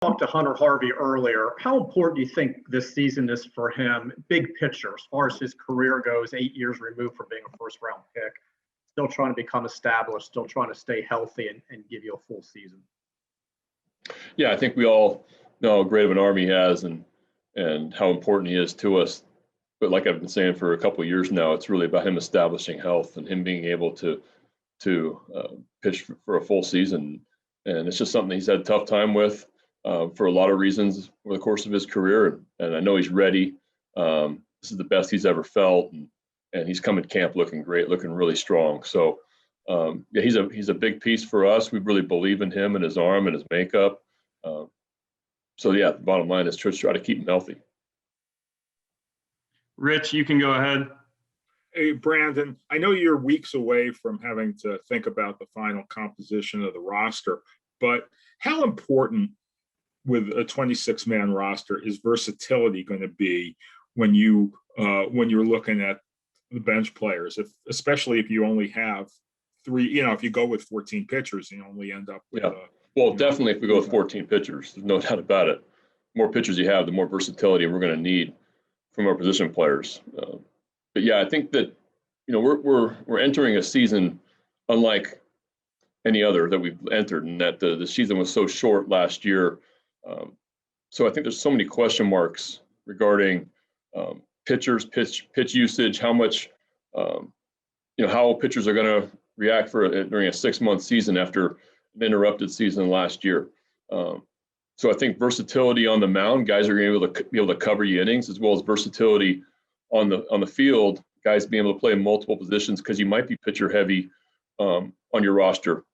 Talked to Hunter Harvey earlier. How important do you think this season is for him? Big picture, as far as his career goes, 8 years removed from being a first-round pick, still trying to become established, still trying to stay healthy and give you a full season. Yeah, I think we all know how great of an arm he has and how important he is to us. But like I've been saying for a couple of years now, it's really about him establishing health and him being able to pitch for a full season. And it's just something he's had a tough time with for a lot of reasons over the course of his career. And I know he's ready. This is the best he's ever felt, and he's come in camp looking great, looking really strong. So yeah, he's a big piece for us. We really believe in him and his arm and his makeup. So yeah, the bottom line is try to keep him healthy. Rich, you can go ahead. Hey, Brandon, I know you're weeks away from having to think about the final composition of the roster, but how important with a 26-man roster is versatility going to be when you're looking at the bench players, especially if you only have three, if you go with 14 pitchers, you only end up with well, definitely if we go with 14 pitchers, there's no doubt about it. The more pitchers you have, the more versatility we're going to need from our position players. But yeah, I think that we're entering a season unlike any other that we've entered, and that the season was so short last year. So I think there's so many question marks regarding pitchers, pitch usage, how much how pitchers are going to react during a 6-month season after an interrupted season last year. So I think versatility on the mound, guys are going to be able to cover you innings, as well as versatility on the field, guys being able to play in multiple positions, because you might be pitcher heavy on your roster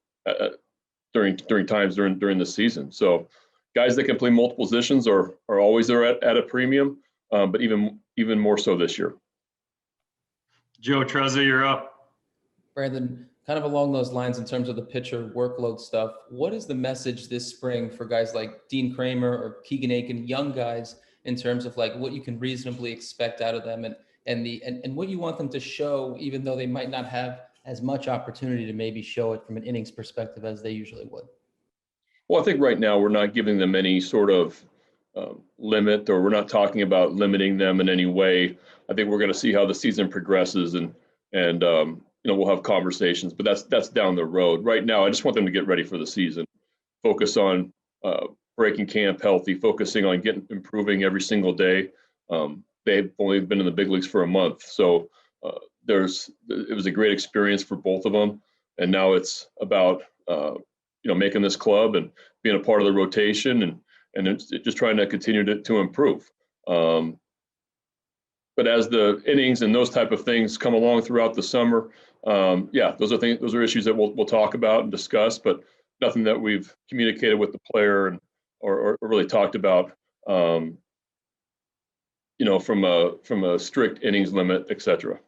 during the season. So guys that can play multiple positions are always there at a premium, but even more so this year. Joe Trezza, you're up. Brandon, kind of along those lines in terms of the pitcher workload stuff, what is the message this spring for guys like Dean Kramer or Keegan Aiken, young guys, in terms of like what you can reasonably expect out of them and what you want them to show, even though they might not have as much opportunity to maybe show it from an innings perspective as they usually would? Well, I think right now we're not giving them any sort of limit, or we're not talking about limiting them in any way. I think we're going to see how the season progresses, and we'll have conversations, but that's down the road. Right now, I just want them to get ready for the season, focus on breaking camp healthy, focusing on improving every single day. They've only been in the big leagues for a month, so it was a great experience for both of them, and now it's about making this club and being a part of the rotation, and it's just trying to continue to improve. But as the innings and those type of things come along throughout the summer, those are issues that we'll talk about and discuss, but nothing that we've communicated with the player or really talked about, from a strict innings limit, et cetera.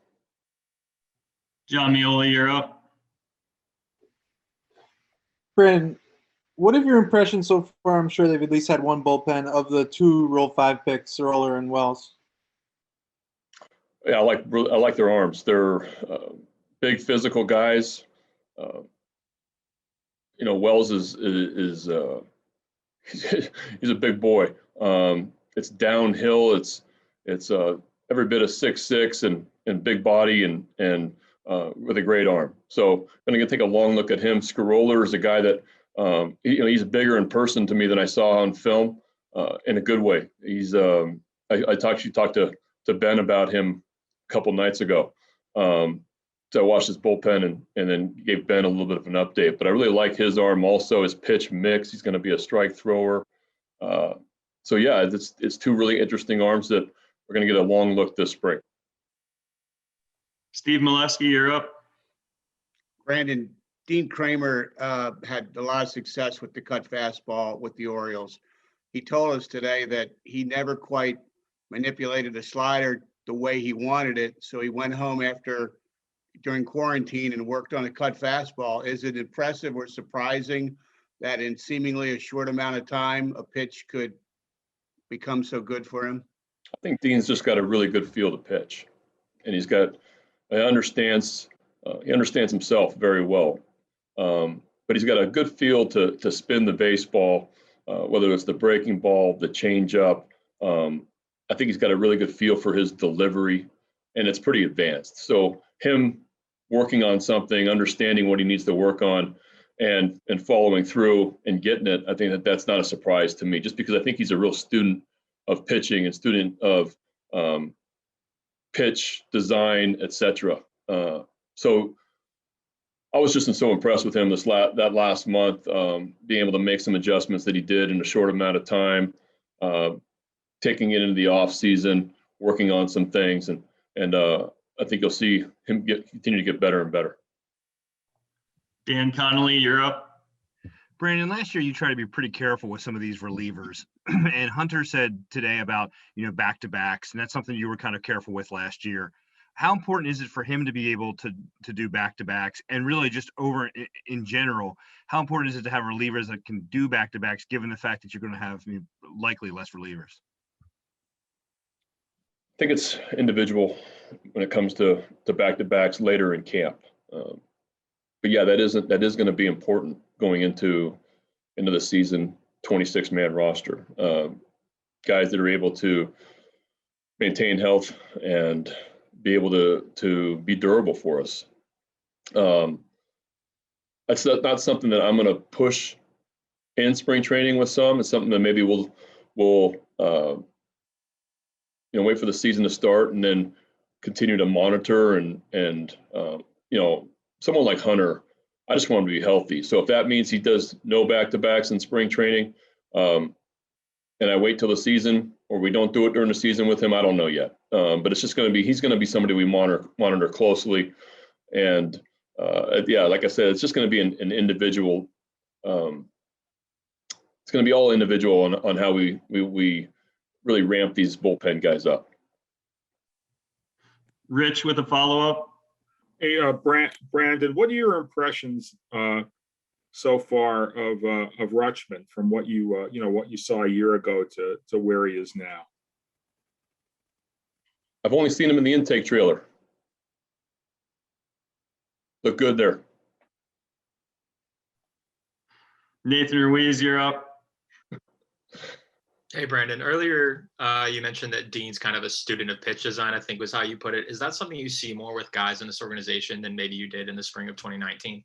John Mioli, you're up. Brandon, what have your impressions so far? I'm sure they've at least had one bullpen of the 2 Rule 5 picks, Earler and Wells. Yeah, I like their arms. They're big physical guys. Wells is he's a big boy. It's downhill. It's every bit of 6'6" and big body and with a great arm. So I'm going to take a long look at him. Scarola is a guy that he's bigger in person to me than I saw on film, in a good way. He's I talked to Ben about him a couple nights ago. So I watched his bullpen and then gave Ben a little bit of an update. But I really like his arm also, his pitch mix. He's going to be a strike thrower. So yeah, it's 2 really interesting arms that we're going to get a long look this spring. Steve Molesky, you're up. Brandon, Dean Kramer had a lot of success with the cut fastball with the Orioles. He told us today that he never quite manipulated the slider the way he wanted it, so he went home during quarantine and worked on a cut fastball. Is it impressive or surprising that in seemingly a short amount of time a pitch could become so good for him? I think Dean's just got a really good feel to pitch, and he understands himself very well. But he's got a good feel to spin the baseball. whether it's the breaking ball, the changeup. I think he's got a really good feel for his delivery, and it's pretty advanced. So him working on something, understanding what he needs to work on, and following through and getting it, I think that's not a surprise to me, just because I think he's a real student of pitching and student of pitch design, etc. So I was just so impressed with him that last month, being able to make some adjustments that he did in a short amount of time, taking it into the off season, working on some things, and I think you'll see him continue to get better and better. Dan Connolly, you're up. Brandon, last year you tried to be pretty careful with some of these relievers, and Hunter said today about back-to-backs, and that's something you were kind of careful with last year. How important is it for him to be able to do back-to-backs, and really just over in general, how important is it to have relievers that can do back-to-backs, given the fact that you're going to have likely less relievers? I think it's individual when it comes to back-to-backs later in camp. But yeah, that is going to be important going into the season, 26-man roster. Guys that are able to maintain health and be able to be durable for us. That's not something that I'm going to push in spring training with some. It's something that maybe we'll wait for the season to start and then continue to monitor and someone like Hunter, I just want him to be healthy. So if that means he does no back-to-backs in spring training, and I wait till the season, or we don't do it during the season with him, I don't know yet. But it's just he's going to be somebody we monitor closely. And like I said, it's just going to be an individual. It's going to be all individual on how we really ramp these bullpen guys up. Rich with a follow-up. Hey, Brandon, what are your impressions so far of Rutschman from what you saw a year ago to where he is now? I've only seen him in the intake trailer. Look good there. Nathan Ruiz, you're up. Hey, Brandon, earlier you mentioned that Dean's kind of a student of pitch design, I think was how you put it. Is that something you see more with guys in this organization than maybe you did in the spring of 2019?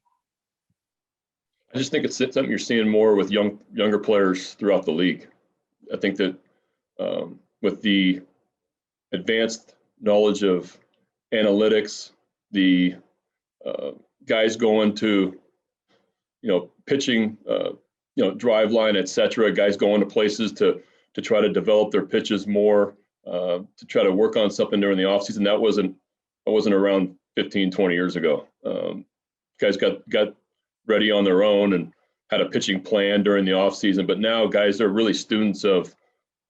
I just think it's something you're seeing more with younger players throughout the league. I think that with the advanced knowledge of analytics, the guys going to, pitching, drive line, et cetera, guys going to places to try to develop their pitches more, to try to work on something during the offseason. That wasn't around 15, 20 years ago. Guys got ready on their own and had a pitching plan during the offseason. But now guys are really students of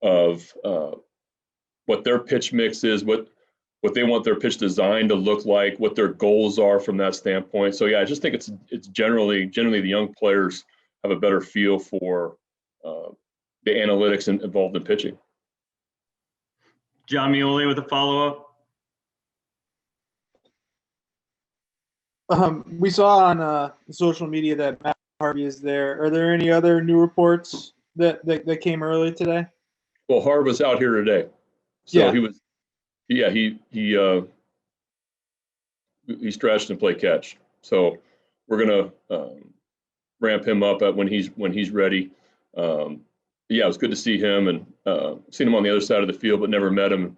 what their pitch mix is, what they want their pitch design to look like, what their goals are from that standpoint. So yeah, I just think it's generally the young players have a better feel for the analytics involved in pitching. John Mioli with a follow-up. We saw on social media that Matt Harvey is there. Are there any other new reports that came early today? Well, Harv was out here today, so yeah. he was. Yeah, he stretched and played catch. So we're gonna ramp him up when he's ready. Yeah, it was good to see him and seen him on the other side of the field, but never met him.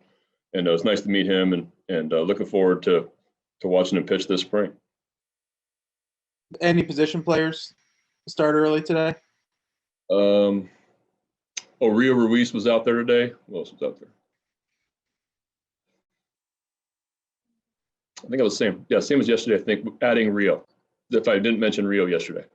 And it was nice to meet him and looking forward to watching him pitch this spring. Any position players start early today? Rio Ruiz was out there today. Who else was out there? I think it was the same. Yeah, same as yesterday. I think adding Rio. If I didn't mention Rio yesterday.